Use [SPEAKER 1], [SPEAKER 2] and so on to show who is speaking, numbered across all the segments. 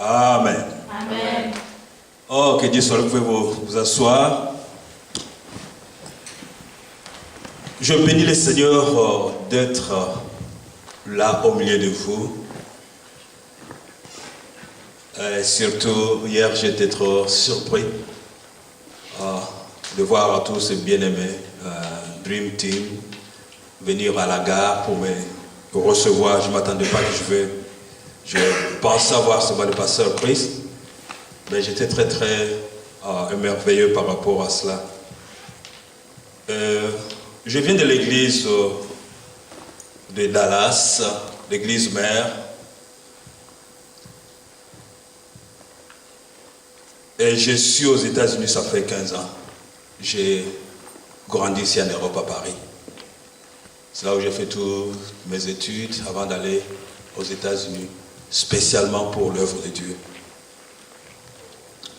[SPEAKER 1] Amen.
[SPEAKER 2] Amen.
[SPEAKER 1] Oh, que Dieu soit là, vous pouvez vous asseoir. Je bénis le Seigneur d'être là au milieu de vous. Surtout, hier, j'étais trop surpris de voir tous ces bien-aimés Dream Team venir à la gare pour me recevoir. Je ne m'attendais pas que je pensais avoir ce le pasteur Christ, mais j'étais très émerveillé par rapport à cela. Je viens de l'église de Dallas, l'église mère. Et je suis aux États-Unis, ça fait 15 ans. J'ai grandi ici en Europe, à Paris. C'est là où j'ai fait toutes mes études avant d'aller aux États-Unis, spécialement pour l'œuvre de Dieu.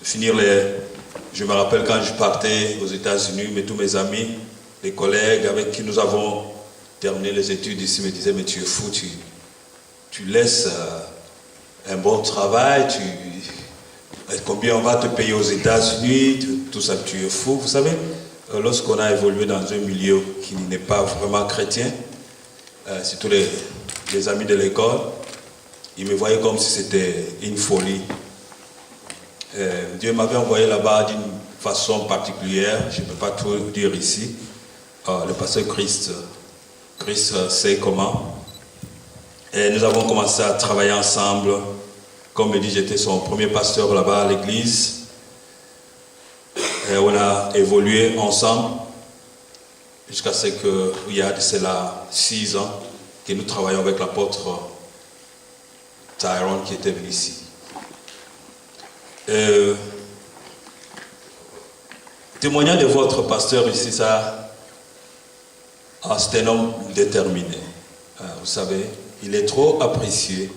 [SPEAKER 1] Je me rappelle quand je partais aux États-Unis, mais tous mes amis, les collègues avec qui nous avons terminé les études ici me disaient, mais tu es fou, tu laisses un bon travail, combien on va te payer aux États-Unis, tout ça, tu es fou. Vous savez, lorsqu'on a évolué dans un milieu qui n'est pas vraiment chrétien, surtout les amis de l'école, ils me voyaient comme si c'était une folie. Dieu m'avait envoyé là-bas d'une façon particulière, je ne peux pas tout dire ici. Le pasteur Christ sait comment. Et nous avons commencé à travailler ensemble. Comme me dit, j'étais son premier pasteur là-bas à l'église. Et on a évolué ensemble jusqu'à ce qu'il y a de cela 6 ans que nous travaillons avec l'apôtre Tyrone qui était venu ici. Témoignant de votre pasteur ici, c'est un homme déterminé. Vous savez, il est trop apprécié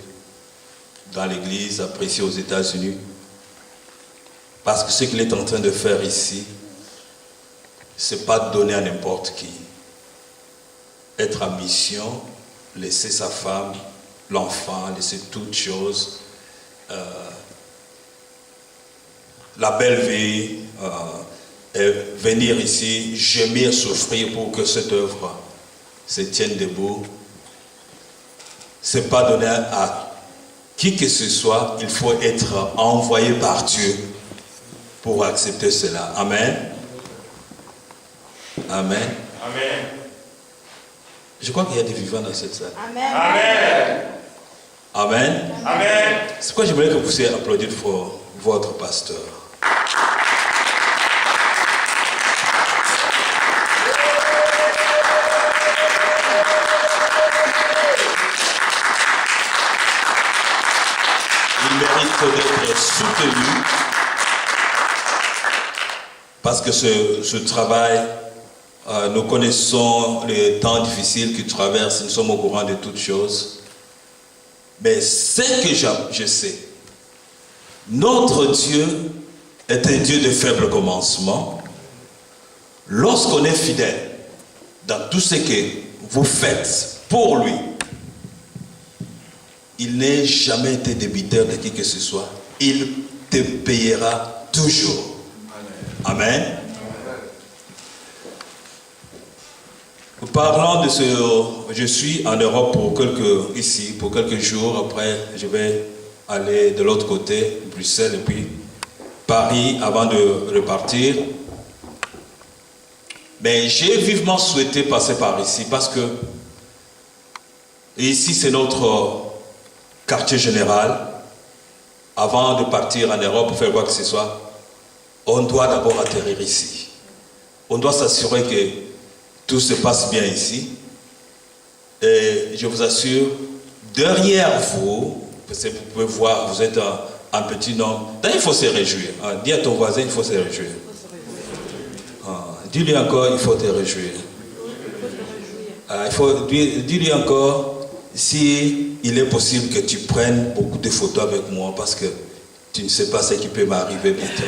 [SPEAKER 1] dans l'église, apprécié aux États-Unis, parce que ce qu'il est en train de faire ici, c'est pas donner à n'importe qui. Être en mission, laisser sa femme, l'enfant, laisser toutes choses, la belle vie, et venir ici, gémir, souffrir pour que cette œuvre se tienne debout. C'est pas donner à qui que ce soit, il faut être envoyé par Dieu pour accepter cela. Amen. Amen.
[SPEAKER 2] Amen.
[SPEAKER 1] Je crois qu'il y a des vivants dans cette salle.
[SPEAKER 2] Amen. Amen.
[SPEAKER 1] Amen.
[SPEAKER 2] Amen.
[SPEAKER 1] C'est pourquoi j'aimerais que vous puissiez applaudir pour votre pasteur. Il mérite d'être soutenu parce que ce travail, nous connaissons les temps difficiles qu'il traverse, nous sommes au courant de toutes choses. Mais ce que je sais, notre Dieu est un Dieu de faible commencement. Lorsqu'on est fidèle dans tout ce que vous faites pour lui, il n'est jamais été débiteur de qui que ce soit. Il te payera toujours. Amen. Amen. Parlant de ce... Je suis en Europe pour quelques jours. Après, je vais aller de l'autre côté, Bruxelles et puis Paris avant de repartir. Mais j'ai vivement souhaité passer par ici parce que ici, c'est notre quartier général. Avant de partir en Europe pour faire quoi que ce soit, on doit d'abord atterrir ici. On doit s'assurer que tout se passe bien ici. Et je vous assure, derrière vous, parce que vous pouvez voir, vous êtes un petit nombre. Il faut se réjouir. Dis à ton voisin, il faut se réjouir. Dis-lui encore, il faut te réjouir. Dis-lui encore, si il est possible que tu prennes beaucoup de photos avec moi, parce que tu ne sais pas ce qui peut m'arriver bientôt.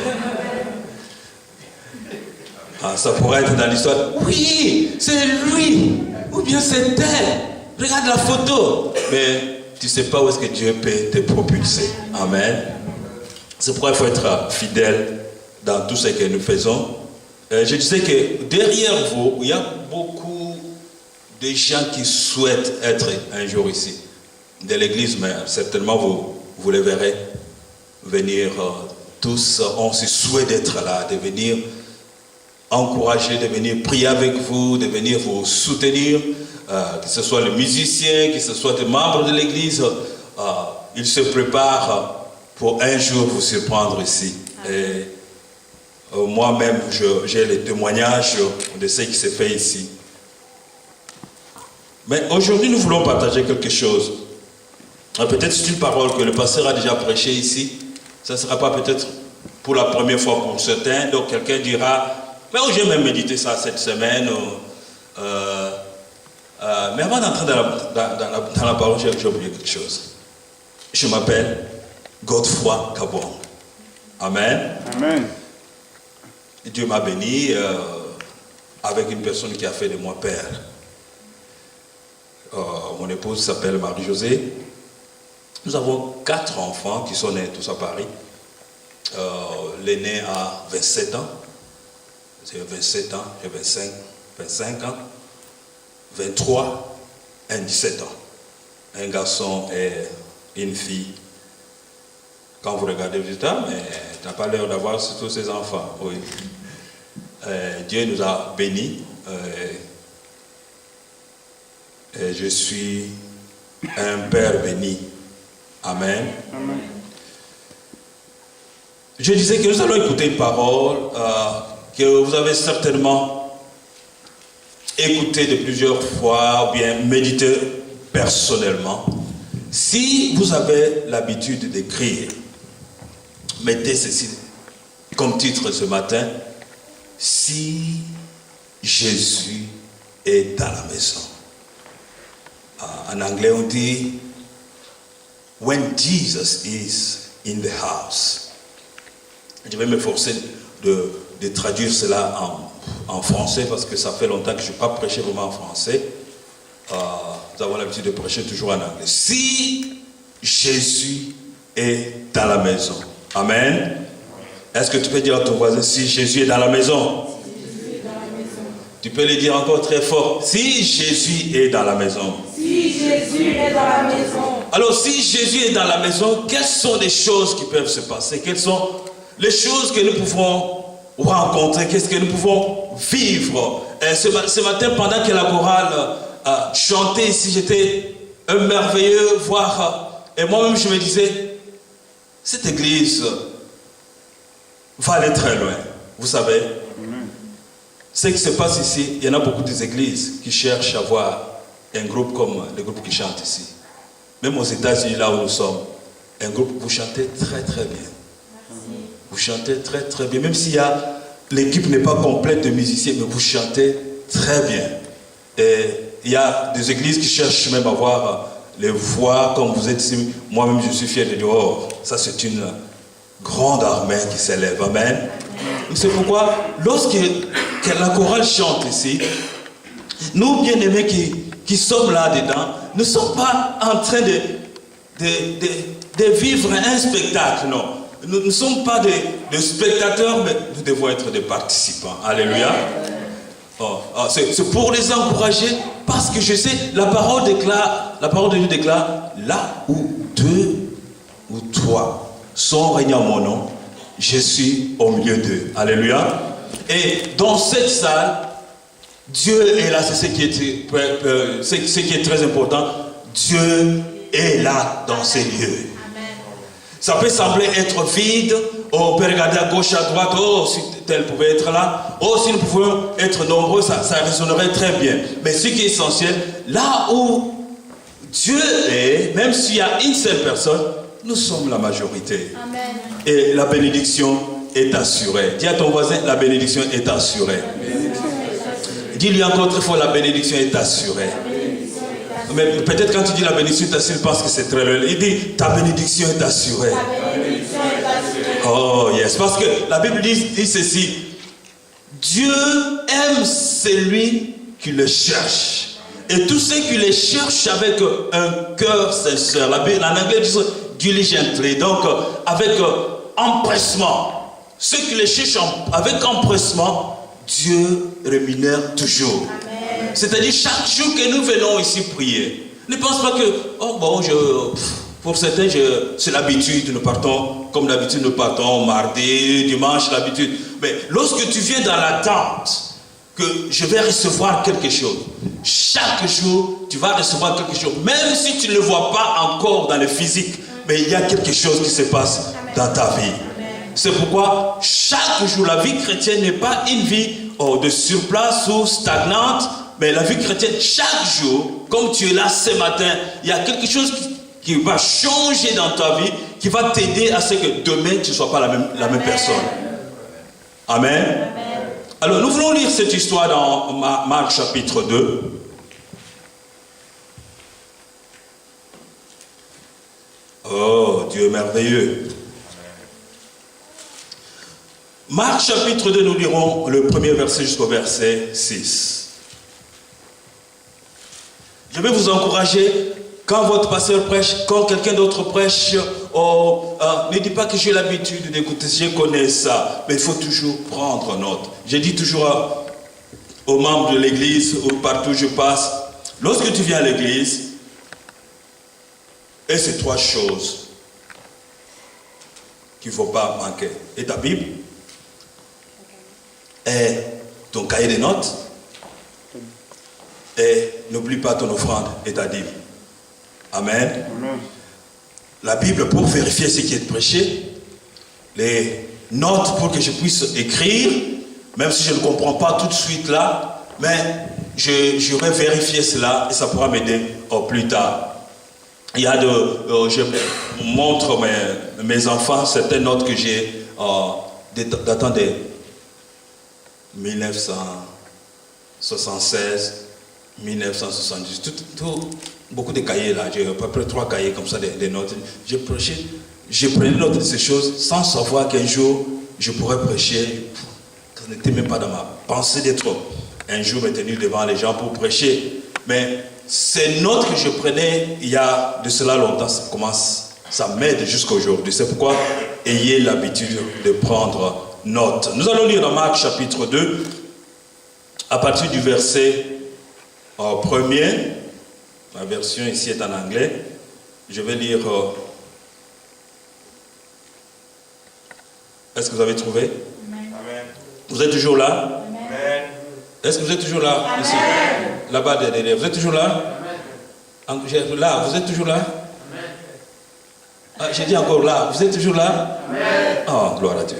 [SPEAKER 1] Ça pourrait être dans l'histoire. Oui, c'est lui. Ou bien c'est elle. Regarde la photo. Mais tu ne sais pas où est-ce que Dieu peut te propulser. Amen. C'est pourquoi il faut être fidèle dans tout ce que nous faisons. Je disais que derrière vous, il y a beaucoup de gens qui souhaitent être un jour ici, de l'église, mais certainement vous les verrez venir tous. On se souhaite d'être là, de venir encourager, de venir prier avec vous, de venir vous soutenir, que ce soit les musiciens, que ce soit des membres de l'église. Ils se préparent pour un jour vous surprendre ici. Et moi-même, j'ai les témoignages de ce qui se fait ici. Mais aujourd'hui, nous voulons partager quelque chose. Peut-être c'est une parole que le pasteur a déjà prêchée ici. Ça ne sera pas peut-être pour la première fois pour certains. Donc quelqu'un dira, mais j'ai même médité ça cette semaine. Mais avant d'entrer dans la parole, j'ai oublié quelque chose. Je m'appelle Godefroy Kabong. Amen.
[SPEAKER 3] Amen.
[SPEAKER 1] Dieu m'a béni avec une personne qui a fait de moi père. Mon épouse s'appelle Marie-Josée. Nous avons 4 enfants qui sont nés tous à Paris. L'aîné a 27 ans. J'ai 27 ans, j'ai 25 ans. 23, un 17 ans. Un garçon et une fille. Quand vous regardez le temps, mais tu n'as pas l'air d'avoir tous ces enfants. Oui. Dieu nous a bénis. Et je suis un père béni. Amen.
[SPEAKER 3] Amen.
[SPEAKER 1] Je disais que nous allons écouter une parole que vous avez certainement écoutée de plusieurs fois ou bien médité personnellement. Si vous avez l'habitude d'écrire, mettez ceci comme titre ce matin: si Jésus est dans la maison. En anglais on dit when Jesus is in the house. Je vais m'efforcer de traduire cela en français parce que ça fait longtemps que je n'ai pas prêché vraiment en français. Nous avons l'habitude de prêcher toujours en anglais. Si Jésus est dans la maison. Amen. Est-ce que tu peux dire à ton voisin, si Jésus est dans la maison? Tu peux le dire encore très fort. Si Jésus est dans la maison.
[SPEAKER 2] Si Jésus est dans la maison.
[SPEAKER 1] Alors si Jésus est dans la maison, quelles sont les choses qui peuvent se passer? Quelles sont les choses que nous pouvons rencontrer? Qu'est-ce que nous pouvons vivre? Ce matin, pendant que la chorale chantait ici, j'étais un merveilleux voir. Et moi-même, je me disais, cette église va aller très loin. Vous savez, ce qui se passe ici, il y en a beaucoup d'églises qui cherchent à avoir un groupe comme le groupe qui chante ici. Même aux États-Unis, là où nous sommes, un groupe, vous chantez très très bien. Merci. Vous chantez très très bien. Même si l'équipe n'est pas complète de musiciens, mais vous chantez très bien. Et il y a des églises qui cherchent même à avoir les voix comme vous êtes ici. Moi-même, je suis fier de dire, oh, ça c'est une grande armée qui s'élève. Amen. C'est pourquoi, lorsque la chorale chante ici, nous bien-aimés qui sommes là-dedans, ne sommes pas en train de vivre un spectacle, non. Nous ne sommes pas des spectateurs, mais nous devons être des participants. Alléluia. C'est pour les encourager, parce que je sais, la parole de Dieu déclare, là où 2 ou 3 sont réunis en mon nom, je suis au milieu d'eux. Alléluia. Et dans cette salle, Dieu est là, c'est ce qui est très important. Dieu est là dans ces lieux. Amen. Ça peut sembler être vide. Oh, on peut regarder à gauche, à droite. Oh, si tel pouvait être là. Oh, si nous pouvions être nombreux, ça résonnerait très bien. Mais ce qui est essentiel, là où Dieu est, même s'il y a une seule personne, nous sommes la majorité. Amen. Et la bénédiction est assurée. Dis à ton voisin, la bénédiction est assurée. Dis-lui encore très fort, la bénédiction est assurée. Mais peut-être quand tu dis la bénédiction est assurée, parce que c'est très loin. Il dit, ta bénédiction est assurée. Oh yes, parce que la Bible dit ceci. Dieu aime celui qui le cherche. Et tous ceux qui le cherchent avec un cœur sincère. La Bible en anglais dit diligently. Donc empressement. Ceux qui les cherchent avec empressement, Dieu rémunère toujours. C'est-à-dire chaque jour que nous venons ici prier, ne pense pas que, oh bon, pour certains, c'est l'habitude, nous partons, comme d'habitude, nous partons mardi, dimanche, l'habitude. Mais lorsque tu viens dans l'attente que je vais recevoir quelque chose, chaque jour, tu vas recevoir quelque chose, même si tu ne le vois pas encore dans le physique, mais il y a quelque chose qui se passe dans ta vie. C'est pourquoi chaque jour, la vie chrétienne n'est pas une vie de surplace ou stagnante, mais la vie chrétienne, chaque jour, comme tu es là ce matin, il y a quelque chose qui va changer dans ta vie, qui va t'aider à ce que demain, tu ne sois pas la même personne. Amen. Alors, nous voulons lire cette histoire dans Marc chapitre 2. Oh, Dieu merveilleux. Marc chapitre 2, nous lirons le premier verset jusqu'au verset 6. Je vais vous encourager, quand votre pasteur prêche, quand quelqu'un d'autre prêche, ne dis pas que j'ai l'habitude d'écouter, je connais ça, mais il faut toujours prendre note. Je dis toujours aux membres de l'église, ou partout où je passe, lorsque tu viens à l'église, et c'est 3 choses qu'il ne faut pas manquer. Et ta Bible, et ton cahier de notes, et n'oublie pas ton offrande et ta dîme. Amen. La Bible pour vérifier ce qui est prêché, les notes pour que je puisse écrire, même si je ne comprends pas tout de suite là, mais j'aurais vérifié cela et ça pourra m'aider plus tard. Il y a je montre mes enfants certaines notes que j'ai datant de 1976, 1970, beaucoup de cahiers là, j'ai à peu près 3 cahiers comme ça, des notes. Je prenais note de ces choses sans savoir qu'un jour je pourrais prêcher. Ça n'était même pas dans ma pensée d'être un jour tenu devant les gens pour prêcher. Mais ces notes que je prenais il y a de cela longtemps, ça m'aide jusqu'à aujourd'hui. C'est pourquoi ayez l'habitude de prendre note. Nous allons lire dans Marc chapitre 2, à partir du verset 1er. La version ici est en anglais. Je vais lire. Est-ce que vous avez trouvé? Amen. Vous êtes toujours là? Amen. Est-ce que vous êtes toujours là? Amen. Ici. Là-bas derrière. Vous êtes toujours là? Amen. Là, vous êtes toujours là? Amen. Ah, j'ai dit encore là. Vous êtes toujours là? Amen. Oh, gloire à Dieu.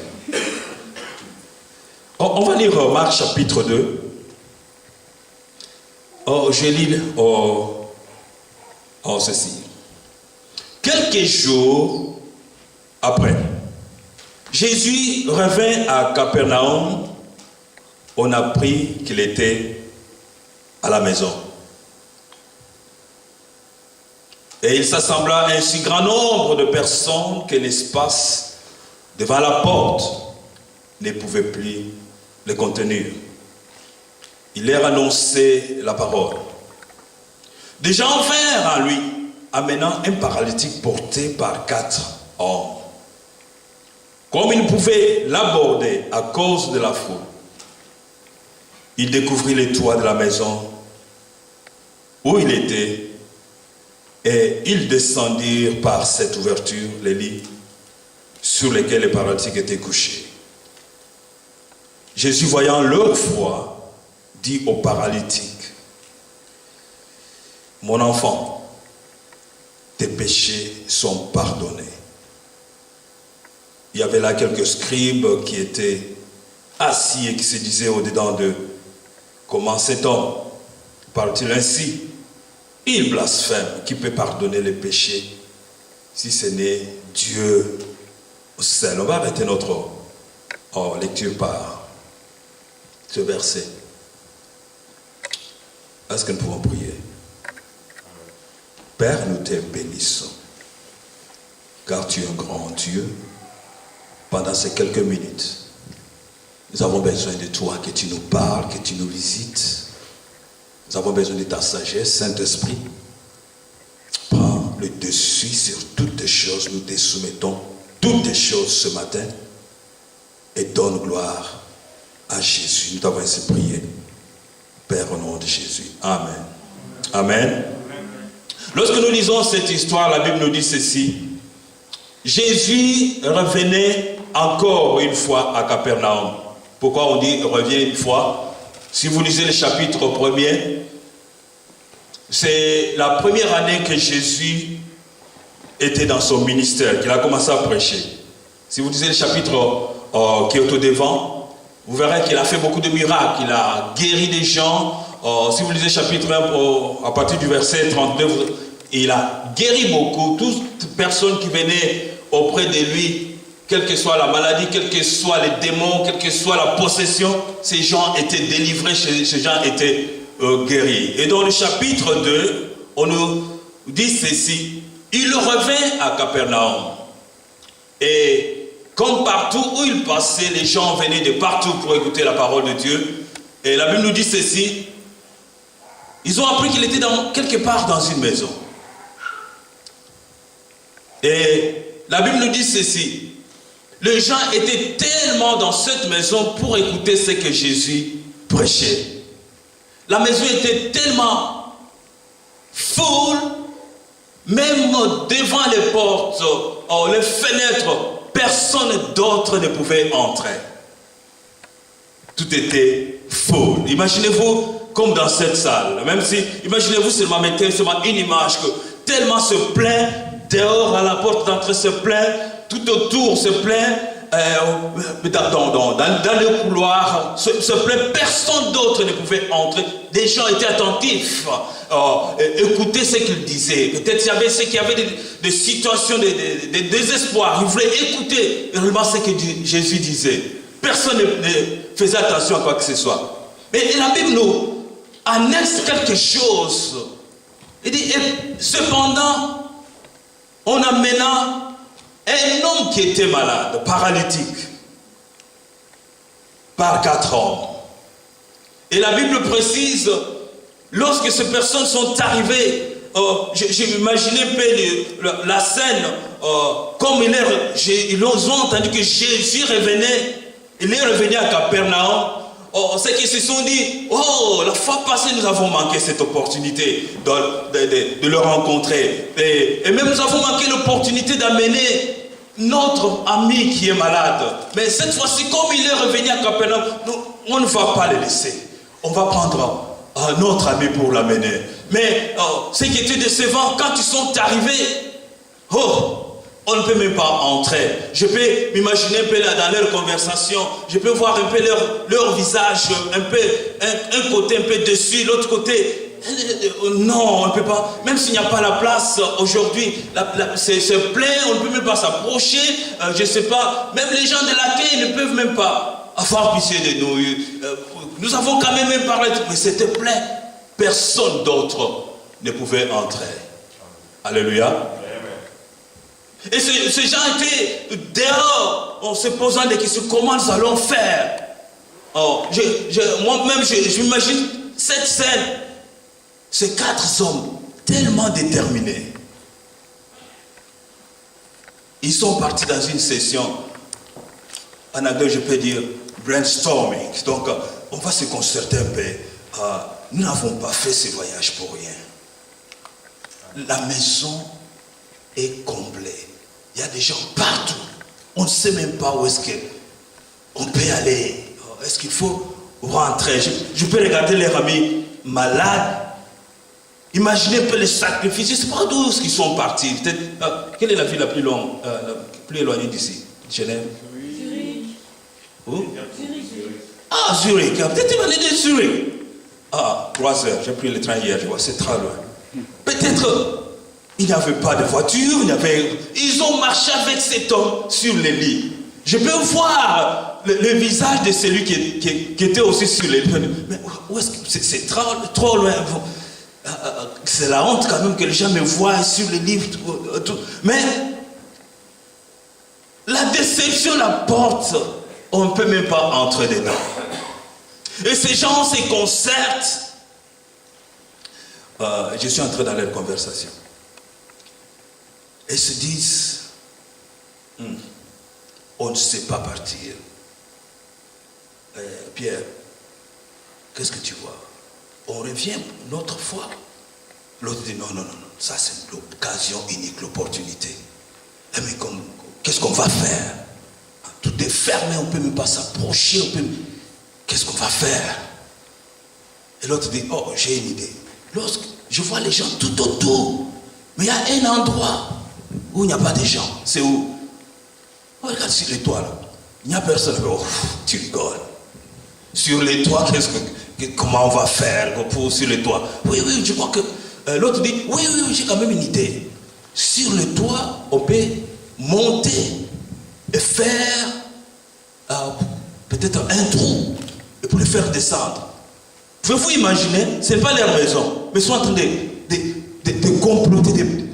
[SPEAKER 1] On va lire Marc chapitre 2. Je lis ceci. Quelques jours après, Jésus revint à Capernaum. On apprit qu'il était à la maison. Et il s'assembla un si grand nombre de personnes que l'espace devant la porte ne pouvait plus les contenir. Il leur annonçait la parole. Des gens vinrent à lui, amenant un paralytique porté par 4 hommes. Comme il ne pouvait l'aborder à cause de la foule, il découvrit les toits de la maison où il était, et ils descendirent par cette ouverture les lits sur lesquels les paralytiques étaient couchés. Jésus, voyant leur foi, dit au paralytique: mon enfant, tes péchés sont pardonnés. Il y avait là quelques scribes qui étaient assis et qui se disaient au-dedans d'eux: comment cet homme parle-t-il ainsi? Il blasphème. Qui peut pardonner les péchés si ce n'est Dieu seul? On va arrêter notre lecture par ce verset. Est-ce que nous pouvons prier? Père, nous te bénissons, car tu es un grand Dieu. Pendant ces quelques minutes, nous avons besoin de toi, que tu nous parles, que tu nous visites. Nous avons besoin de ta sagesse, Saint-Esprit. Prends le dessus sur toutes les choses, nous te soumettons toutes les choses ce matin et donne gloire à Jésus. Nous t'avons ainsi prié. Père, au nom de Jésus. Amen. Amen. Lorsque nous lisons cette histoire, la Bible nous dit ceci. Jésus revenait encore une fois à Capernaum. Pourquoi on dit revient une fois? Si vous lisez le chapitre 1er, c'est la première année que Jésus était dans son ministère, qu'il a commencé à prêcher. Si vous lisez le chapitre qui est au devant, vous verrez qu'il a fait beaucoup de miracles, il a guéri des gens. Si vous lisez le chapitre 1, à partir du verset 39, il a guéri beaucoup. Toute personne qui venait auprès de lui, quelle que soit la maladie, quels que soient les démons, quelle que soit la possession, ces gens étaient délivrés, ces gens étaient guéris. Et dans le chapitre 2, on nous dit ceci. Il revint à Capernaum. Et comme partout où il passait, les gens venaient de partout pour écouter la parole de Dieu. Et la Bible nous dit ceci. Ils ont appris qu'il était quelque part dans une maison. Et la Bible nous dit ceci. Les gens étaient tellement dans cette maison pour écouter ce que Jésus prêchait. La maison était tellement full, même devant les portes, les fenêtres, personne d'autre ne pouvait entrer. Tout était full. Imaginez-vous comme dans cette salle. Même si, imaginez-vous seulement, mettez seulement une image que tellement se plaint, dehors à la porte d'entrée se plaint, tout autour se plaint, dans le couloir se plaint, personne d'autre ne pouvait entrer. Des gens étaient attentifs, écoutaient ce qu'il disait. Peut-être il y avait ceux qui avaient des situations de désespoir, ils voulaient écouter réellement ce que Jésus disait. Personne ne faisait attention à quoi que ce soit. Mais la Bible nous annexe quelque chose. Il dit, et cependant, on amena un homme qui était malade, paralytique, par 4 hommes. Et la Bible précise, lorsque ces personnes sont arrivées, j'ai imaginé un peu la scène, comme ils ont entendu que Jésus revenait, il est revenu à Capernaum. Ceux qui se sont dit, la fois passée nous avons manqué cette opportunité de le rencontrer. Et même nous avons manqué l'opportunité d'amener notre ami qui est malade. Mais cette fois-ci, comme il est revenu à Capernaum, on ne va pas le laisser. On va prendre notre ami pour l'amener. Mais ce qui était décevant, quand ils sont arrivés, on ne peut même pas entrer. Je peux m'imaginer un peu là dans leur conversation, je peux voir un peu leur visage, un côté un peu dessus, l'autre côté. Non, on ne peut pas. Même s'il n'y a pas la place aujourd'hui, c'est plein, on ne peut même pas s'approcher. Je ne sais pas. Même les gens de l'accueil ne peuvent même pas avoir pitié de nous. Nous avons quand même parlé, mais c'était plein. Personne d'autre ne pouvait entrer. Alléluia. Et ces gens étaient dehors en se posant des questions. Comment nous allons faire? Moi-même, je m'imagine cette scène. Ces 4 hommes tellement déterminés. Ils sont partis dans une session. En anglais, je peux dire brainstorming. Donc, on va se concerter un peu. Nous n'avons pas fait ce voyage pour rien. La maison est comblée. Il y a des gens partout. On ne sait même pas où est-ce qu'on peut aller. Est-ce qu'il faut rentrer? Je peux regarder les amis malades. Imaginez un peu les sacrifices. Je ne sais pas d'où ils sont partis. Quelle est la ville la plus longue, plus éloignée d'ici? Genève?
[SPEAKER 2] Zurich.
[SPEAKER 1] Où?
[SPEAKER 2] Zurich.
[SPEAKER 1] Zurich. Peut-être ils venaient de Zurich. 3 heures. J'ai pris le train hier. Je vois, c'est très loin. Peut-être il n'y avait pas de voiture. Ils ont marché avec cet homme sur les lits. Je peux voir le visage de celui qui était aussi sur les lits. Mais où est-ce que c'est trop loin? C'est la honte quand même que les gens me voient sur les livres. Mais la déception, la porte, on ne peut même pas entrer dedans. Et ces gens se concertent. Je suis entré dans leur conversation. Et se disent, on ne sait pas partir. Pierre, qu'est-ce que tu vois? On revient une autre fois. L'autre dit non, ça c'est l'occasion unique, l'opportunité. Mais qu'est-ce qu'on va faire? Tout est fermé, on ne peut même pas s'approcher. Qu'est-ce qu'on va faire? Et l'autre dit, oh, j'ai une idée. Lorsque je vois les gens tout autour, mais il y a un endroit où il n'y a pas de gens. C'est où? Oh, regarde sur les toits là. Il n'y a personne. Oh, tu rigoles. Sur les toits, comment on va faire sur les toits? Oui, je crois que... l'autre dit, oui, j'ai quand même une idée. Sur le toit, on peut monter et faire peut-être un trou et pour le faire descendre. Pouvez-vous imaginer? Ce n'est pas leur maison, mais ils sont en train de comploter, de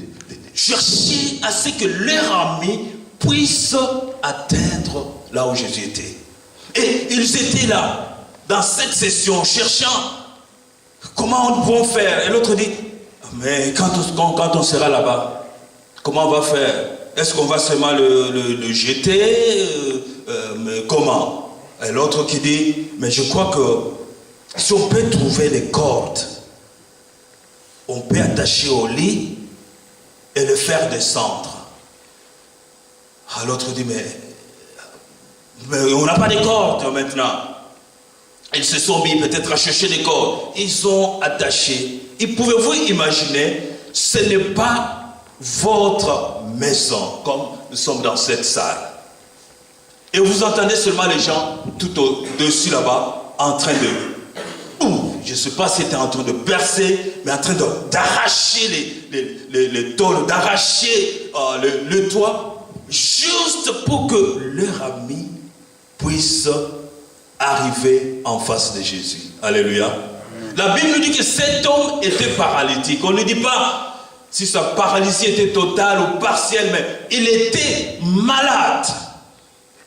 [SPEAKER 1] chercher à ce que leur ami puisse atteindre là où Jésus était. Et ils étaient là, dans cette session, cherchant comment on peut faire. Et l'autre dit, mais quand on sera là-bas, comment on va faire? Est-ce qu'on va seulement le jeter? Mais comment? Et l'autre qui dit, mais je crois que si on peut trouver les cordes, on peut attacher au lit et le faire descendre. Alors l'autre dit, mais on n'a pas de cordes maintenant. Ils se sont mis peut-être à chercher des cordes. Ils ont attaché. Et pouvez-vous imaginer, ce n'est pas votre maison, comme nous sommes dans cette salle. Et vous entendez seulement les gens tout au-dessus là-bas, en train de... je ne sais pas si c'était en train de percer, mais en train d'arracher les tôles, d'arracher le toit, juste pour que leur ami puisse arriver en face de Jésus. Alléluia. La Bible nous dit que cet homme était paralytique. On ne dit pas si sa paralysie était totale ou partielle, mais il était malade.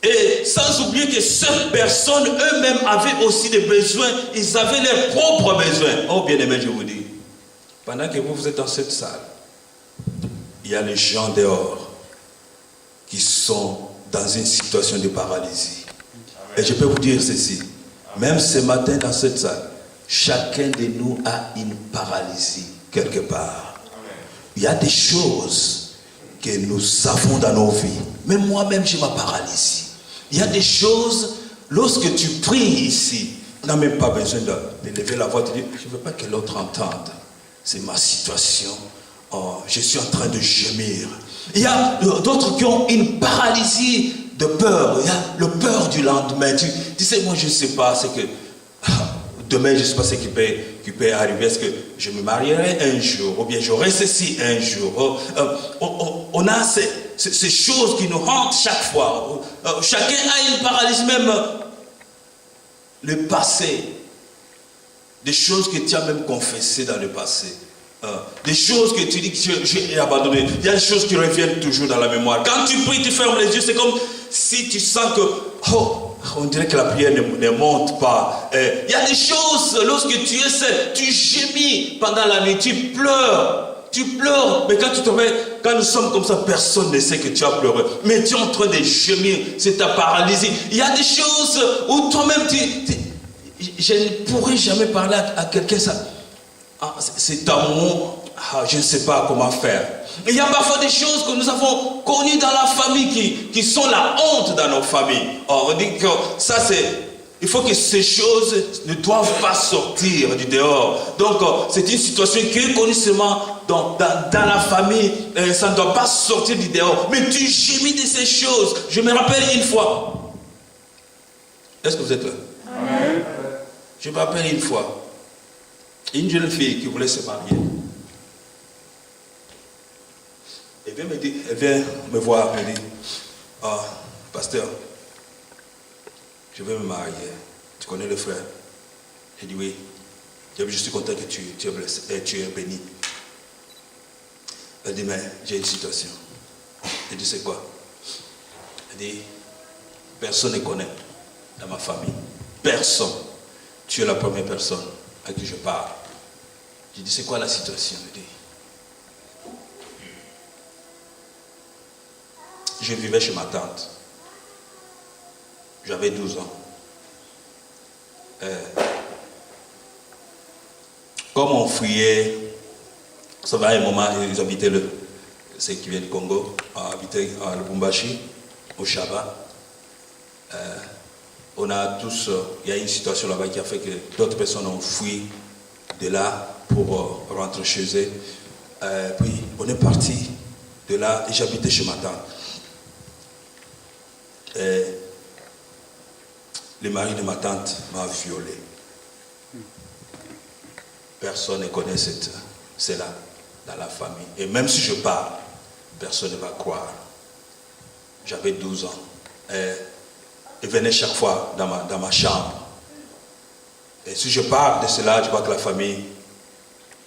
[SPEAKER 1] Et sans oublier que ces personnes eux-mêmes avaient aussi des besoins. Ils avaient leurs propres besoins. Oh bien-aimé, je vous dis, pendant que vous êtes dans cette salle, il y a les gens dehors qui sont dans une situation de paralysie. Et je peux vous dire ceci, même ce matin dans cette salle, chacun de nous a une paralysie quelque part. Il y a des choses que nous avons dans nos vies. Même moi-même, j'ai ma paralysie. Il y a des choses, lorsque tu pries ici, tu n'as même pas besoin de lever la voix, de dire, je ne veux pas que l'autre entende. C'est ma situation. Oh, je suis en train de gémir. Il y a d'autres qui ont une paralysie de peur. Il y a le peur du lendemain. Tu sais, moi, je ne sais pas ce que... Demain, je ne sais pas ce qui peut arriver. Est-ce que je me marierai un jour? Ou bien j'aurai ceci un jour? On a ces choses qui nous hantent chaque fois. Chacun a une paralysie, même le passé. Des choses que tu as même confessées dans le passé. Des choses que tu dis que j'ai abandonnées. Il y a des choses qui reviennent toujours dans la mémoire. Quand tu pries, tu fermes les yeux, c'est comme si tu sens que... on dirait que la prière ne monte pas. Il y a des choses, lorsque tu es seul, tu gémis pendant la nuit, tu pleures. Mais quand tu te mets, quand nous sommes comme ça, personne ne sait que tu as pleuré. Mais tu es en train de gémir, c'est ta paralysie. Il y a des choses où toi-même, je ne pourrais jamais parler à quelqu'un, ça. C'est amour, je ne sais pas comment faire. Il y a parfois des choses que nous avons connues dans la famille qui sont la honte dans nos familles. On dit que ça c'est... Il faut que ces choses ne doivent pas sortir du dehors. Donc c'est une situation qui est connue seulement dans la famille. Ça ne doit pas sortir du dehors. Mais tu gémis de ces choses. Je me rappelle une fois. Est-ce que vous êtes là? Amen. Je me rappelle une fois. Une jeune fille qui voulait se marier. Elle vient me voir, elle dit, pasteur, je veux me marier. Tu connais le frère? J'ai dit oui. Je suis content que tu es blessé, tu es béni. Elle dit, mais j'ai une situation. J'ai dit, c'est quoi? Elle dit, personne ne connaît dans ma famille. Personne. Tu es la première personne à qui je parle. J'ai dit, c'est quoi la situation? Elle dit, je vivais chez ma tante. J'avais 12 ans. Comme on fuyait, ça va à un moment, ils habitaient ceux qui viennent du Congo, habitaient à Lubumbashi, au Chaba. On a tous, il y a une situation là-bas qui a fait que d'autres personnes ont fui de là pour rentrer chez eux. Puis on est parti de là et j'habitais chez ma tante. Le mari de ma tante m'a violé. Personne ne connaît cela dans la famille. Et même si je parle, personne ne va croire. J'avais 12 ans. Il venait chaque fois dans ma chambre. Et si je parle de cela, je crois que la famille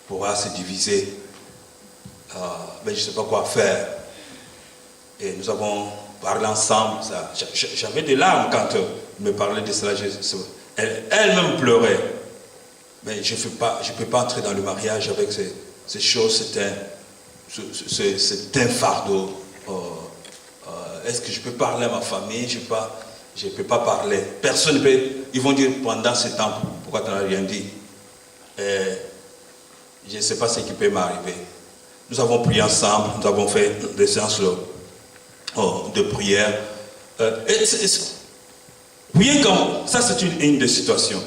[SPEAKER 1] pourra se diviser. Mais je ne sais pas quoi faire. Et nous avons parlé ensemble. J'avais des larmes quand elle me parlait de cela. Elle-même pleurait. Mais je ne peux pas entrer dans le mariage avec ces choses. C'est un fardeau. Est-ce que je peux parler à ma famille? Je ne peux pas parler. Personne ne peut. Ils vont dire pendant ce temps, pourquoi tu n'as rien dit? Je ne sais pas ce qui peut m'arriver. Nous avons prié ensemble, nous avons fait des séances de prière. Rien comme ça, c'est une des situations.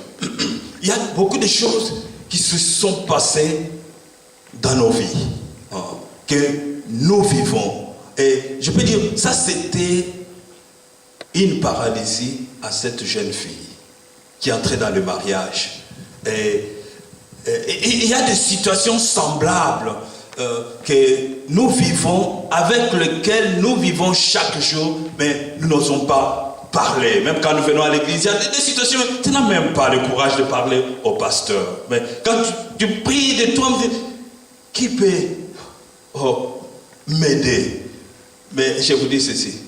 [SPEAKER 1] Il y a beaucoup de choses qui se sont passées dans nos vies, que nous vivons. Et je peux dire, ça c'était une paralysie à cette jeune fille qui entrait dans le mariage. Et il y a des situations semblables que nous vivons, avec lesquelles nous vivons chaque jour, mais nous n'osons pas parler. Même quand nous venons à l'église, il y a des situations, tu n'as même pas le courage de parler au pasteur. Mais quand tu pries de toi, qui peut m'aider? Mais je vous dis ceci,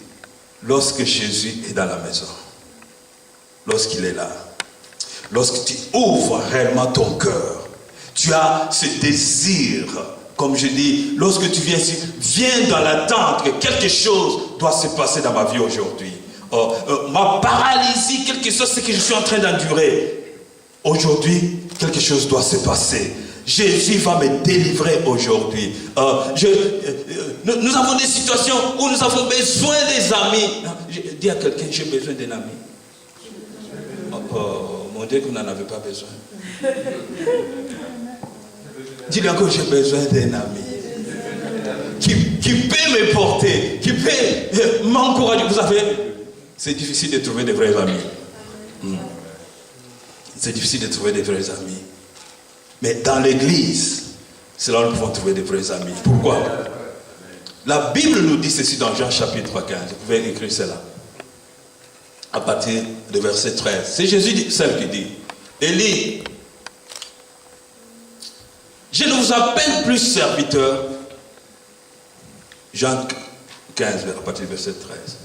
[SPEAKER 1] lorsque Jésus est dans la maison, lorsqu'il est là, lorsque tu ouvres réellement ton cœur, tu as ce désir, comme je dis, lorsque tu viens ici, viens dans l'attente que quelque chose doit se passer dans ma vie aujourd'hui. Ma paralysie, quelque chose, c'est que je suis en train d'endurer. Aujourd'hui, quelque chose doit se passer. Jésus va me délivrer aujourd'hui. Nous avons des situations où nous avons besoin des amis. Dis à quelqu'un, j'ai besoin d'un ami. Mon Dieu, que vous n'en avez pas besoin. Dis-lui encore, j'ai besoin d'un ami. Qui peut me porter, qui peut m'encourager. Vous savez, c'est difficile de trouver des vrais amis. C'est difficile de trouver des vrais amis. Mais dans l'église, c'est là où nous pouvons trouver des vrais amis. Pourquoi? La Bible nous dit ceci dans Jean chapitre 15. Vous pouvez écrire cela. À partir de verset 13. C'est Jésus seul qui dit. Élie, je ne vous appelle plus serviteur. Jean 15, à partir du verset 13.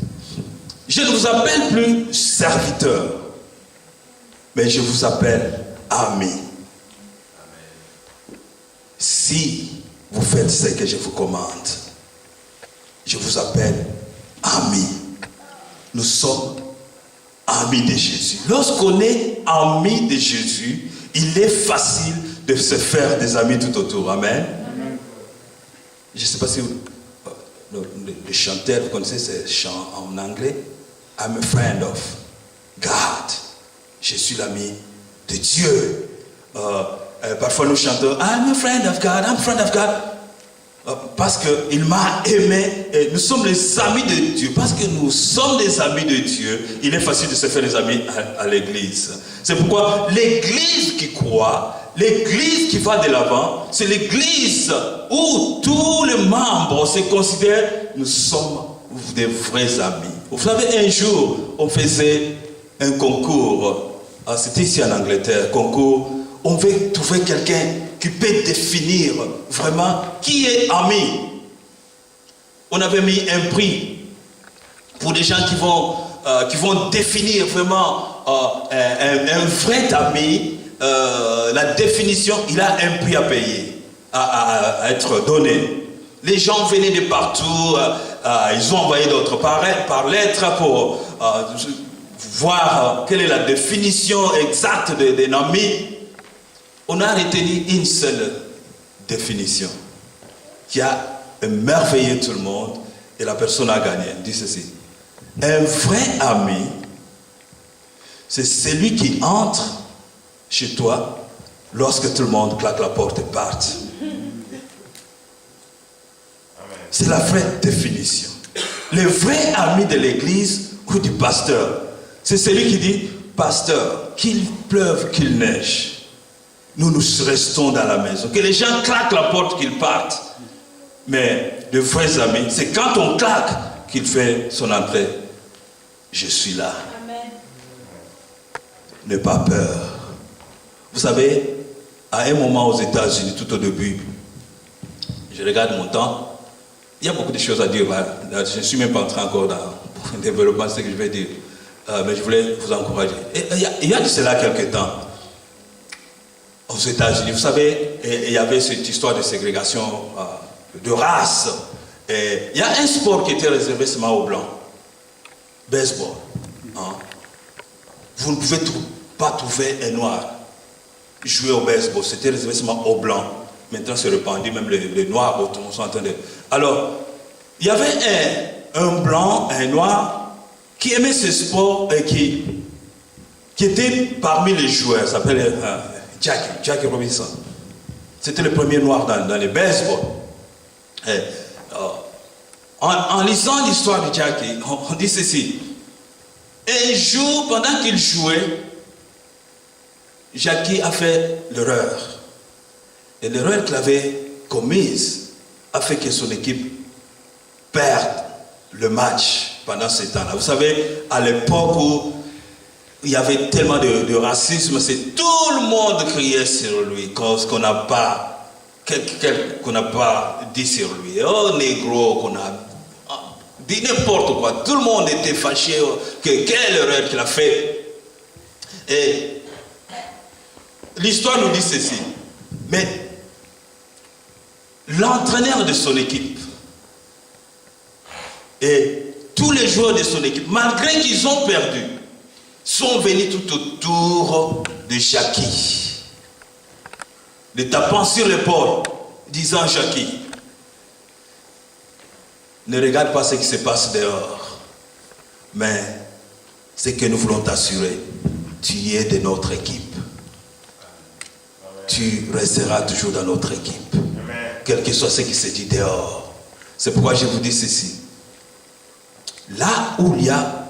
[SPEAKER 1] Je ne vous appelle plus serviteur, mais je vous appelle ami. Si vous faites ce que je vous commande, je vous appelle ami. Nous sommes amis de Jésus. Lorsqu'on est amis de Jésus, il est facile de se faire des amis tout autour. Amen. Amen. Je ne sais pas si le chanteur, vous connaissez ce chant en anglais? I'm a friend of God. Je suis l'ami de Dieu. Parfois nous chantons I'm a friend of God, I'm a friend of God. Parce qu'il m'a aimé. Et nous sommes les amis de Dieu. Parce que nous sommes des amis de Dieu, il est facile de se faire des amis à l'église. C'est pourquoi l'église qui croit, l'église qui va de l'avant, c'est l'église où tous les membres se considèrent, nous sommes des vrais amis. Vous savez, un jour, on faisait un concours, c'était ici en Angleterre, concours, on veut trouver quelqu'un qui peut définir vraiment qui est ami. On avait mis un prix pour des gens qui vont définir vraiment un vrai ami. La définition, il a un prix à payer, à être donné. Les gens venaient de partout, ils ont envoyé d'autres par lettre pour voir quelle est la définition exacte d'un ami, on a retenu une seule définition qui a émerveillé tout le monde et la personne a gagné. Elle dit ceci: un vrai ami, c'est celui qui entre chez toi lorsque tout le monde claque la porte et part. C'est la vraie définition. Le vrai ami de l'église ou du pasteur, c'est celui qui dit: pasteur, qu'il pleuve, qu'il neige, nous restons dans la maison. Que les gens claquent la porte, qu'ils partent. Mais de vrais amis, c'est quand on claque qu'il fait son entrée. Je suis là.
[SPEAKER 2] Amen.
[SPEAKER 1] N'aie pas peur. Vous savez, à un moment aux États-Unis, tout au début, je regarde mon temps. Il y a beaucoup de choses à dire. Je ne suis même pas entré encore dans le développement, c'est ce que je vais dire. Mais je voulais vous encourager. Et il y a de cela quelques temps, aux États-Unis, vous savez, il y avait cette histoire de ségrégation de race. Et il y a un sport qui était réservé seulement aux Blancs. Baseball. Hein? Vous ne pouvez pas trouver un noir jouer au baseball. C'était réservé seulement aux Blancs. Maintenant, c'est répandu, même les Noirs sont en train de... Alors, il y avait un Blanc, un Noir, qui aimait ce sport et qui était parmi les joueurs. Il s'appelait Jackie Robinson. C'était le premier Noir dans les baseball. En lisant l'histoire de Jackie, on dit ceci. Un jour, pendant qu'il jouait, Jackie a fait l'erreur. Et l'erreur qu'il avait commise a fait que son équipe perde le match pendant ce temps-là. Vous savez, à l'époque où il y avait tellement de racisme, c'est tout le monde criait sur lui, qu'on n'a pas dit sur lui. Oh, négro, qu'on a dit n'importe quoi. Tout le monde était fâché. Quelle erreur qu'il a fait. Et l'histoire nous dit ceci. Mais l'entraîneur de son équipe et tous les joueurs de son équipe, malgré qu'ils ont perdu, sont venus tout autour de Jackie, le tapant sur l'épaule, disant: Jackie, ne regarde pas ce qui se passe dehors, mais ce que nous voulons t'assurer, tu es de notre équipe. Tu resteras toujours dans notre équipe. Quel que soit ce qui se dit dehors. C'est pourquoi je vous dis ceci. Là où il y a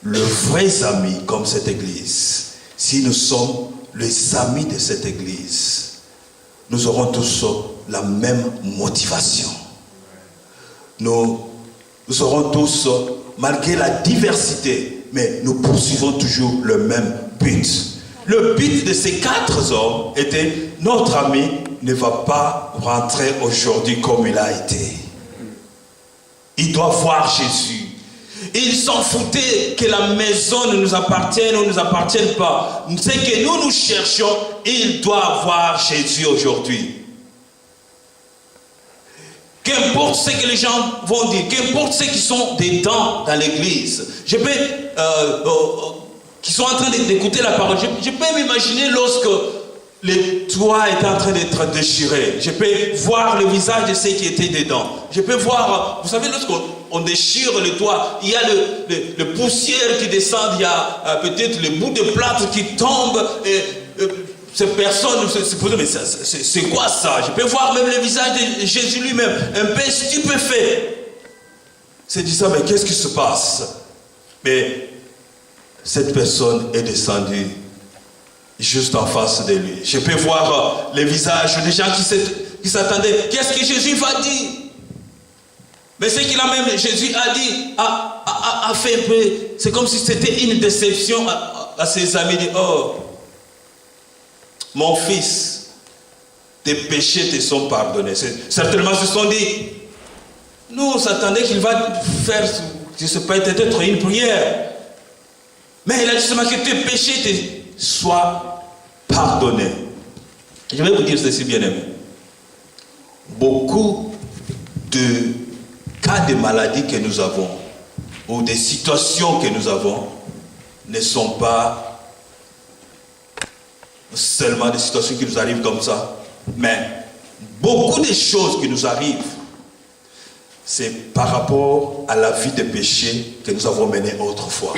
[SPEAKER 1] le vrai ami comme cette église, si nous sommes les amis de cette église, nous aurons tous la même motivation. Nous aurons tous, malgré la diversité, mais nous poursuivons toujours le même but. Le but de ces 4 hommes était: notre ami ne va pas rentrer aujourd'hui comme il a été. Il doit voir Jésus. Ils s'en foutaient que la maison ne nous appartienne ou ne nous appartienne pas. C'est que nous cherchons, il doit voir Jésus aujourd'hui. Qu'importe ce que les gens vont dire, qu'importe ceux qui sont dedans dans l'église, qui sont en train d'écouter la parole, je peux m'imaginer lorsque le toit est en train d'être déchiré. Je peux voir le visage de ceux qui étaient dedans. Je peux voir, vous savez, lorsqu'on déchire le toit, il y a le poussière qui descend, il y a peut-être le bout de plâtre qui tombe. Et ces personnes se posent: mais c'est quoi ça? Je peux voir même le visage de Jésus lui-même, un peu stupéfait. C'est dit ça, mais qu'est-ce qui se passe? Mais cette personne est descendue juste en face de lui. Je peux voir les visages des gens qui s'attendaient. Qu'est-ce que Jésus va dire? Mais ce qu'il a même, Jésus a dit, a fait un peu, c'est comme si c'était une déception à ses amis. Il dit: oh, mon fils, tes péchés te sont pardonnés. Certainement, ils se sont dit, nous, on s'attendait qu'il va faire, je ne sais pas, peut-être une prière. Mais il a dit seulement que tes péchés te soient pardonnés. Je vais vous dire ceci, bien-aimé. Beaucoup de cas de maladies que nous avons, ou des situations que nous avons, ne sont pas seulement des situations qui nous arrivent comme ça, mais beaucoup de choses qui nous arrivent, c'est par rapport à la vie de péché que nous avons menée autrefois.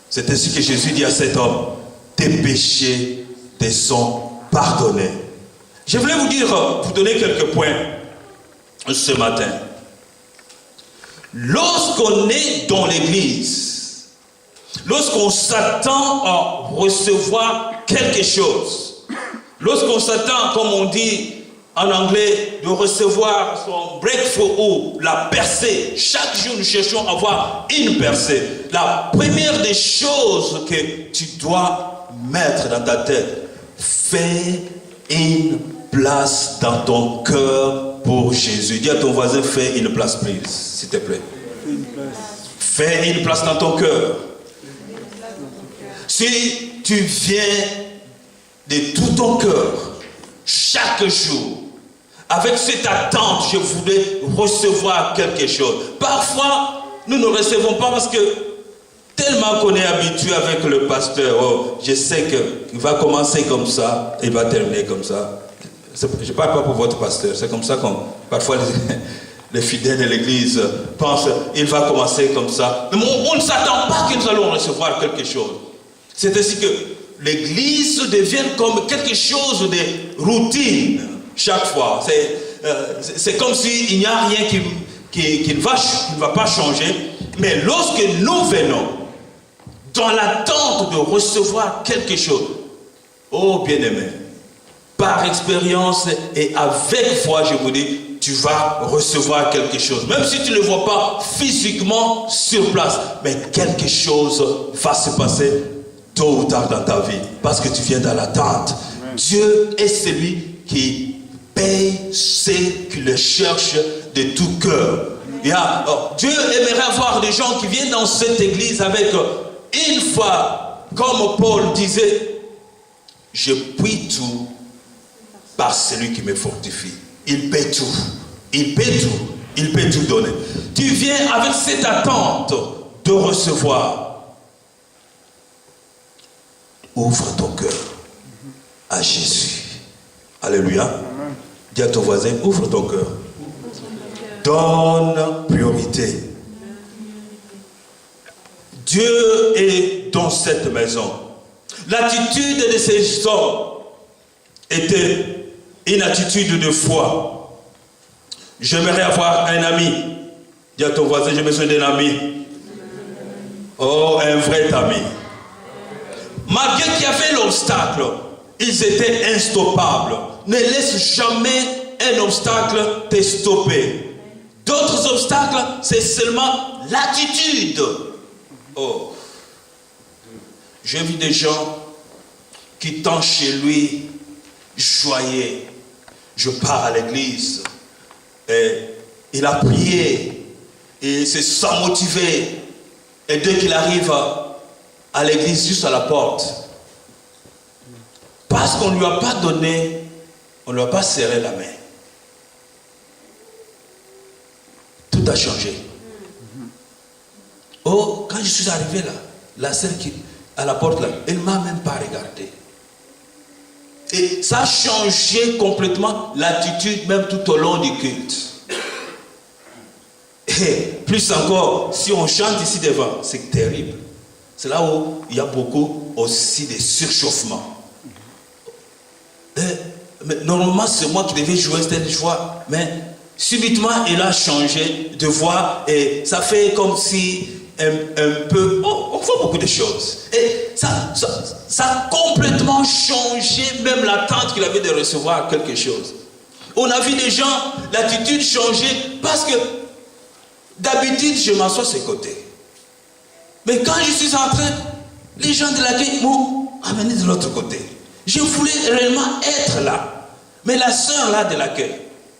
[SPEAKER 1] C'est ainsi que Jésus dit à cet homme, tes péchés te sont pardonnés. Je voulais vous donner quelques points ce matin. Lorsqu'on est dans l'église, lorsqu'on s'attend à recevoir quelque chose, lorsqu'on s'attend, comme on dit en anglais, de recevoir son breakthrough ou la percée, chaque jour nous cherchons à avoir une percée. La première des choses que tu dois mettre dans ta tête, fais une place dans ton cœur pour Jésus. Dis à ton voisin, fais une place, please, s'il te plaît. Fais une place dans ton cœur. Si tu viens de tout ton cœur, chaque jour, avec cette attente, je voulais recevoir quelque chose. Parfois, nous ne recevons pas parce que tellement qu'on est habitué avec le pasteur, oh, je sais qu'il va commencer comme ça, il va terminer comme ça. Je ne parle pas pour votre pasteur, c'est comme ça qu'on, parfois les fidèles de l'église pensent, il va commencer comme ça. Mais on ne s'attend pas que nous allons recevoir quelque chose. C'est ainsi que l'église devient comme quelque chose de routine chaque fois. C'est comme s'il n'y a rien qui ne va pas changer. Mais lorsque nous venons dans l'attente de recevoir quelque chose, oh bien-aimé, par expérience et avec foi, je vous dis, tu vas recevoir quelque chose. Même si tu ne le vois pas physiquement sur place, mais quelque chose va se passer tôt ou tard dans ta vie, parce que tu viens dans l'attente. Dieu est celui qui paye ceux qui le cherchent de tout cœur. Dieu aimerait avoir des gens qui viennent dans cette église avec une foi, comme Paul disait, je puis tout par celui qui me fortifie. Il paie tout, il paie tout, il peut tout donner. Tu viens avec cette attente de recevoir. Ouvre ton cœur à Jésus. Alléluia. Dis à ton voisin, ouvre ton cœur. Donne priorité. Dieu est dans cette maison. L'attitude de ces hommes était une attitude de foi. J'aimerais avoir un ami. Dis à ton voisin, j'ai besoin d'un ami. Oh, un vrai ami. Malgré qu'il y avait l'obstacle, ils étaient instoppables. Ne laisse jamais un obstacle te stopper. D'autres obstacles, c'est seulement l'attitude. Oh, j'ai vu des gens qui tentent chez lui, joyeux. Je pars à l'église. Et il a prié. Et c'est sans motiver. Et dès qu'il arrive à l'église, juste à la porte, parce qu'on ne lui a pas donné, on ne lui a pas serré la main. Tout a changé. Oh, quand je suis arrivé là, la sœur qui à la porte là, elle ne m'a même pas regardé. Et ça a changé complètement l'attitude même tout au long du culte. Et plus encore, si on chante ici devant, c'est terrible. C'est là où il y a beaucoup aussi de surchauffement. Mais normalement, c'est moi qui devais jouer cette joie, mais subitement, il a changé de voix et ça fait comme si un peu, on voit beaucoup de choses. Et ça a complètement changé même l'attente qu'il avait de recevoir quelque chose. On a vu des gens, l'attitude changer parce que d'habitude, je m'assois à ses côtés. Mais quand je suis entré, les gens de l'accueil m'ont amené de l'autre côté. Je voulais réellement être là. Mais la sœur là de l'accueil,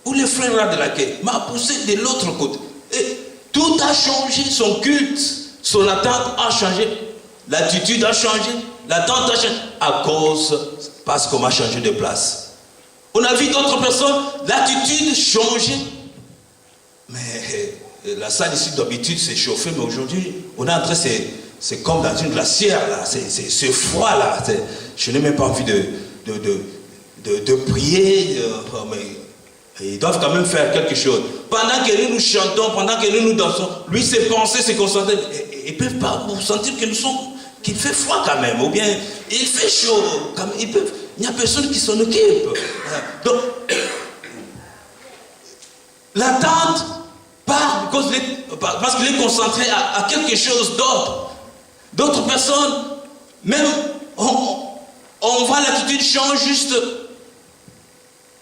[SPEAKER 1] ou le frère là de l'accueil, m'a poussé de l'autre côté. Et tout a changé, son culte, son attente a changé, l'attitude a changé, l'attente a changé, à cause, parce qu'on m'a changé de place. On a vu d'autres personnes, l'attitude changer. Mais la salle ici d'habitude s'est chauffée, mais aujourd'hui, on est en train c'est comme dans une glacière, là. C'est froid, là. Je n'ai même pas envie de prier, mais ils doivent quand même faire quelque chose. Pendant que nous chantons, pendant que nous dansons, lui, ses pensées se concentrent. Ils ne peuvent pas sentir qu'il fait froid quand même, ou bien il fait chaud. Quand même. Il n'y a personne qui s'en occupe. Donc, l'attente part parce qu'il est concentré à quelque chose d'autre. D'autres personnes, même, on voit l'attitude change juste.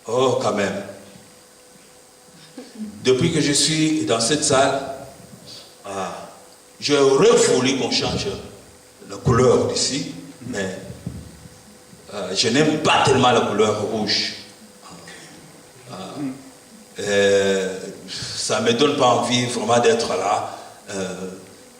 [SPEAKER 1] Oh, quand même. Depuis que je suis dans cette salle, j'aurais voulu qu'on change la couleur d'ici, mais je n'aime pas tellement la couleur rouge. Ça ne me donne pas envie vraiment d'être là.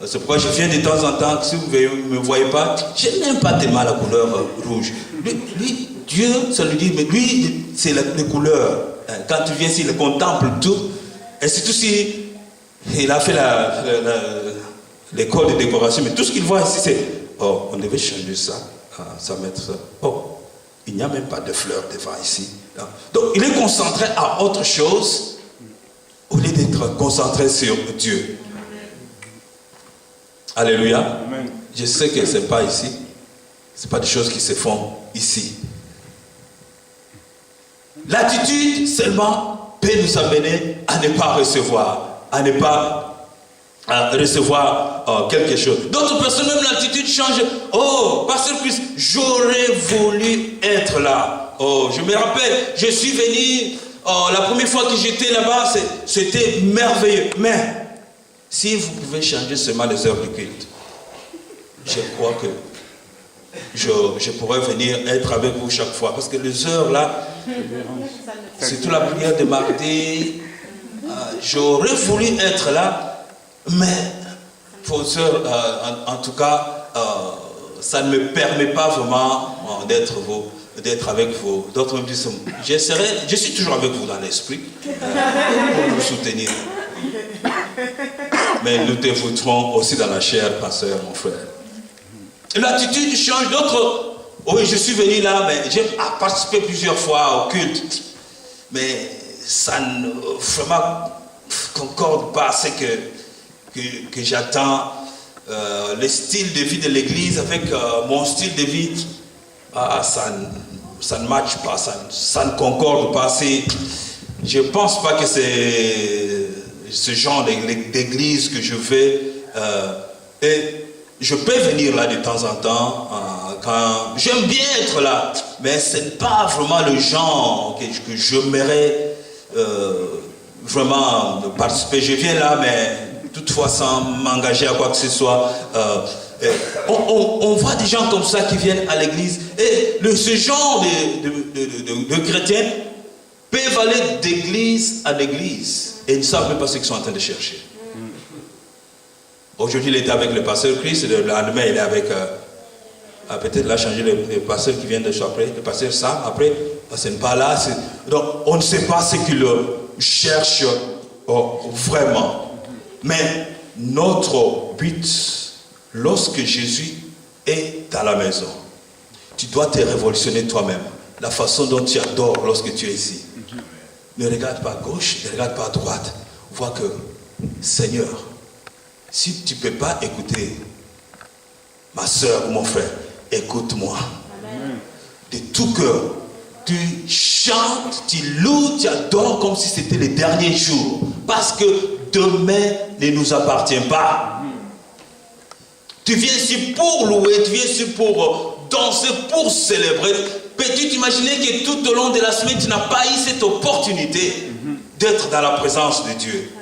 [SPEAKER 1] C'est pourquoi je viens de temps en temps, si vous ne me voyez pas, je n'aime pas tellement la couleur rouge. Lui, Dieu, ça lui dit, mais lui, c'est les couleurs. Quand tu viens ici, il contemple tout. Et surtout si il a fait l'école de décoration, mais tout ce qu'il voit ici, c'est, oh, on devait changer ça, ça mettre ça. Oh, il n'y a même pas de fleurs devant ici. Donc, il est concentré à autre chose, au lieu d'être concentré sur Dieu. Alléluia. Amen. Je sais que ce n'est pas ici. Ce n'est pas des choses qui se font ici. L'attitude seulement peut nous amener à ne pas recevoir, à ne pas recevoir quelque chose. D'autres personnes, même l'attitude change. Oh, Pasteur Christ, j'aurais voulu être là. Oh, je me rappelle, je suis venu, la première fois que j'étais là-bas, c'était merveilleux. Mais, si vous pouvez changer seulement les heures du culte, je crois que je pourrais venir être avec vous chaque fois. Parce que les heures là, surtout la prière de mardi, j'aurais voulu être là, mais vos heures, en tout cas, ça ne me permet pas vraiment d'être avec vous. D'autres me disent, je suis toujours avec vous dans l'esprit, pour vous soutenir. Mais nous te voûterons aussi dans la chair, pasteur, mon frère. L'attitude change. D'autres, oui, je suis venu là, mais j'ai participé plusieurs fois au culte. Mais ça ne vraiment concorde pas à ce que j'attends. Le style de vie de l'église avec mon style de vie, ça ne matche pas, ça ne concorde pas. Je ne pense pas que c'est ce genre d'église que je vais. Et je peux venir là de temps en temps, quand j'aime bien être là, mais ce n'est pas vraiment le genre que j'aimerais vraiment participer. Je viens là, mais toutefois sans m'engager à quoi que ce soit. On voit des gens comme ça qui viennent à l'église, et ce genre de chrétiens peuvent aller d'église à église et ils ne savent même pas ce qu'ils sont en train de chercher. Aujourd'hui, il était avec le pasteur Christ, le lendemain, il est avec, peut-être il a changé le pasteur qui vient de après, le pasteur Sam, après, ce n'est pas là. Donc, on ne sait pas ce qu'il cherche vraiment. Mais notre but, lorsque Jésus est dans la maison, tu dois te révolutionner toi-même. La façon dont tu adores lorsque tu es ici. Ne regarde pas à gauche, ne regarde pas à droite. Vois que, Seigneur, si tu ne peux pas écouter ma soeur ou mon frère, écoute-moi. De tout cœur, tu chantes, tu loues, tu adores comme si c'était les derniers jours. Parce que demain ne nous appartient pas. Tu viens ici pour louer, tu viens ici pour danser, pour célébrer. Peux-tu t'imaginer que tout au long de la semaine, tu n'as pas eu cette opportunité d'être dans la présence de Dieu?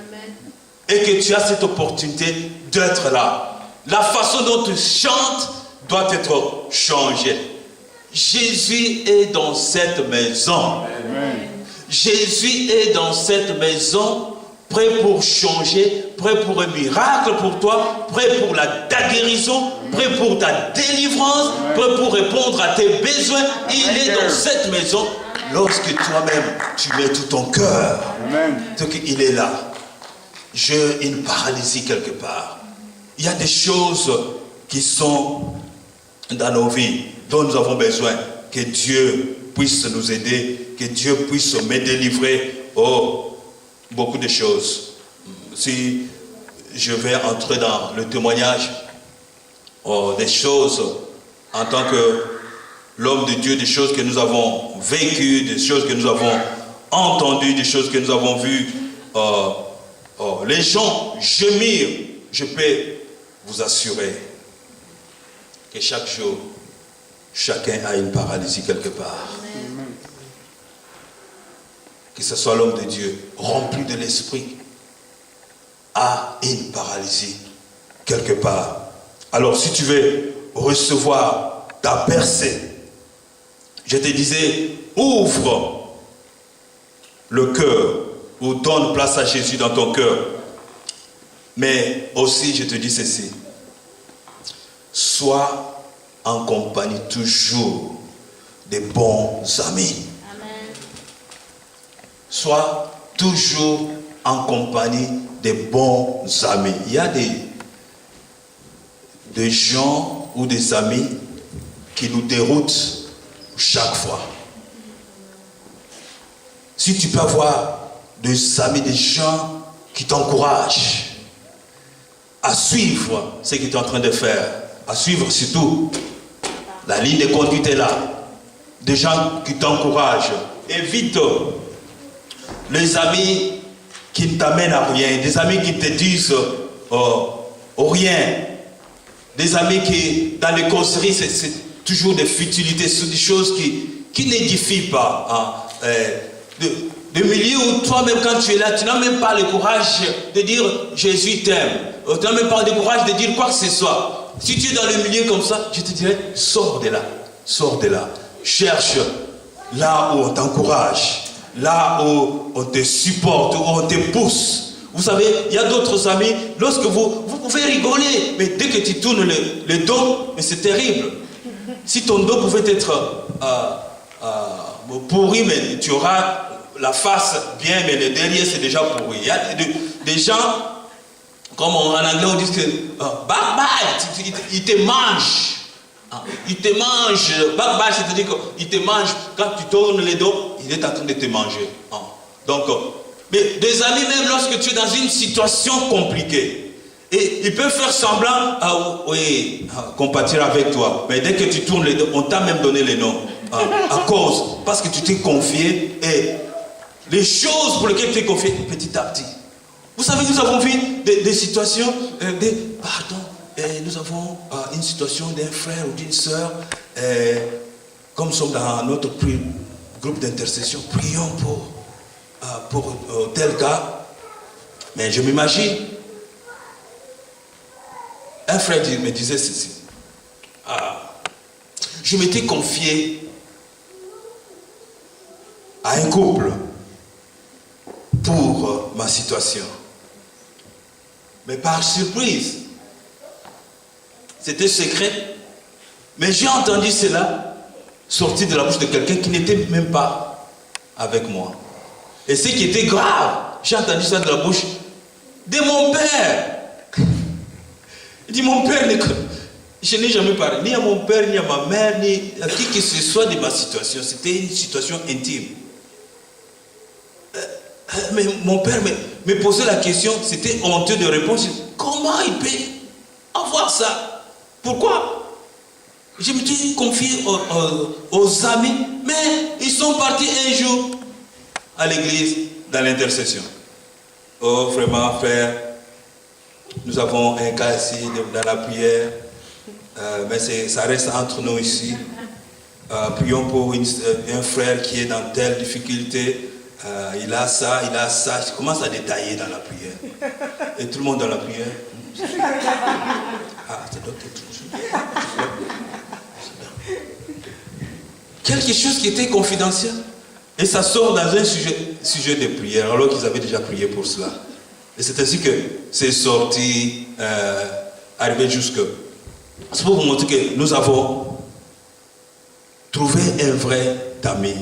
[SPEAKER 1] Et que tu as cette opportunité d'être là. La façon dont tu chantes doit être changée. Jésus est dans cette maison. Amen. Jésus est dans cette maison, prêt pour changer, prêt pour un miracle pour toi, prêt pour ta guérison, prêt pour ta délivrance, prêt pour répondre à tes besoins. Il est dans cette maison lorsque toi-même tu mets tout ton cœur. Donc il est là. J'ai une paralysie quelque part. Il y a des choses qui sont dans nos vies, dont nous avons besoin. Que Dieu puisse nous aider, que Dieu puisse me délivrer. Oh, beaucoup de choses. Si je vais entrer dans le témoignage des choses en tant que l'homme de Dieu, des choses que nous avons vécues, des choses que nous avons entendues, des choses que nous avons vues. Les gens gémir, je peux vous assurer que chaque jour, chacun a une paralysie quelque part. Amen. Que ce soit l'homme de Dieu, rempli de l'esprit, a une paralysie quelque part. Alors si tu veux recevoir ta percée, je te disais, ouvre le cœur ou donne place à Jésus dans ton cœur. Mais aussi, je te dis ceci, sois en compagnie toujours des bons amis. Amen. Sois toujours en compagnie des bons amis. Il y a des gens ou des amis qui nous déroutent chaque fois. Si tu peux avoir des amis, des gens qui t'encouragent à suivre ce que tu es en train de faire, à suivre surtout la ligne de conduite est là, des gens qui t'encouragent. Évite les amis qui ne t'amènent à rien, des amis qui te disent rien, des amis qui, dans les causeries, c'est toujours des futilités, c'est des choses qui n'édifient pas. Hein. De milieu où toi-même, quand tu es là, tu n'as même pas le courage de dire Jésus t'aime. Tu n'as même pas le courage de dire quoi que ce soit. Si tu es dans le milieu comme ça, je te dirais, sors de là. Sors de là. Cherche là où on t'encourage, là où on te supporte, où on te pousse. Vous savez, il y a d'autres amis, lorsque vous pouvez rigoler, mais dès que tu tournes le dos, mais c'est terrible. Si ton dos pouvait être pourri, mais tu auras la face bien, mais le derrière c'est déjà pourri. Il y a des gens, comme en anglais on dit que ils te mangent. Il te mange. Backbite, c'est-à-dire qu'il te mange. Quand tu tournes le dos, il est en train de te manger. Donc, mais des amis, même lorsque tu es dans une situation compliquée, et ils peuvent faire semblant, compatir avec toi. Mais dès que tu tournes le dos, on t'a même donné le nom. Parce que tu t'es confié et les choses pour lesquelles tu t'es confié petit à petit. Vous savez, nous avons vu des situations, nous avons une situation d'un frère ou d'une sœur, comme nous sommes dans notre groupe d'intercession, prions pour tel cas. Mais je m'imagine, un frère me disait ceci, je m'étais confié à un couple pour ma situation. Mais par surprise, c'était secret, mais j'ai entendu cela sortir de la bouche de quelqu'un qui n'était même pas avec moi. Et ce qui était grave, j'ai entendu ça de la bouche de mon père. Il dit, mon père, je n'ai jamais parlé ni à mon père, ni à ma mère, ni à qui que ce soit de ma situation. C'était une situation intime. Mais mon père me posait la question, c'était honteux de répondre. Comment il peut avoir ça? Pourquoi? Je me suis confié aux amis, mais ils sont partis un jour à l'église dans l'intercession. Oh, vraiment, frère, nous avons un cas ici dans la prière, mais ça reste entre nous ici. Prions pour un frère qui est dans telle difficulté. Il a ça. Je commence à détailler dans la prière. Et tout le monde dans la prière. Ça doit être quelque chose qui était confidentiel. Et ça sort dans un sujet de prière, alors qu'ils avaient déjà prié pour cela. Et c'est ainsi que c'est sorti, arrivé jusque. C'est pour vous montrer que nous avons trouvé un vrai ami.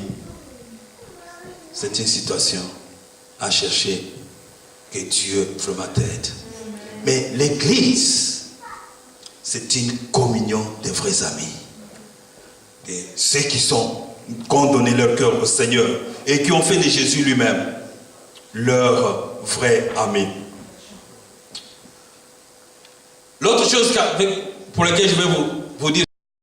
[SPEAKER 1] C'est une situation à chercher que Dieu vraiment t'aide. Mais l'église, c'est une communion des vrais amis. Et ceux qui ont donné leur cœur au Seigneur et qui ont fait de Jésus lui-même leur vrai ami. L'autre chose pour laquelle je vais vous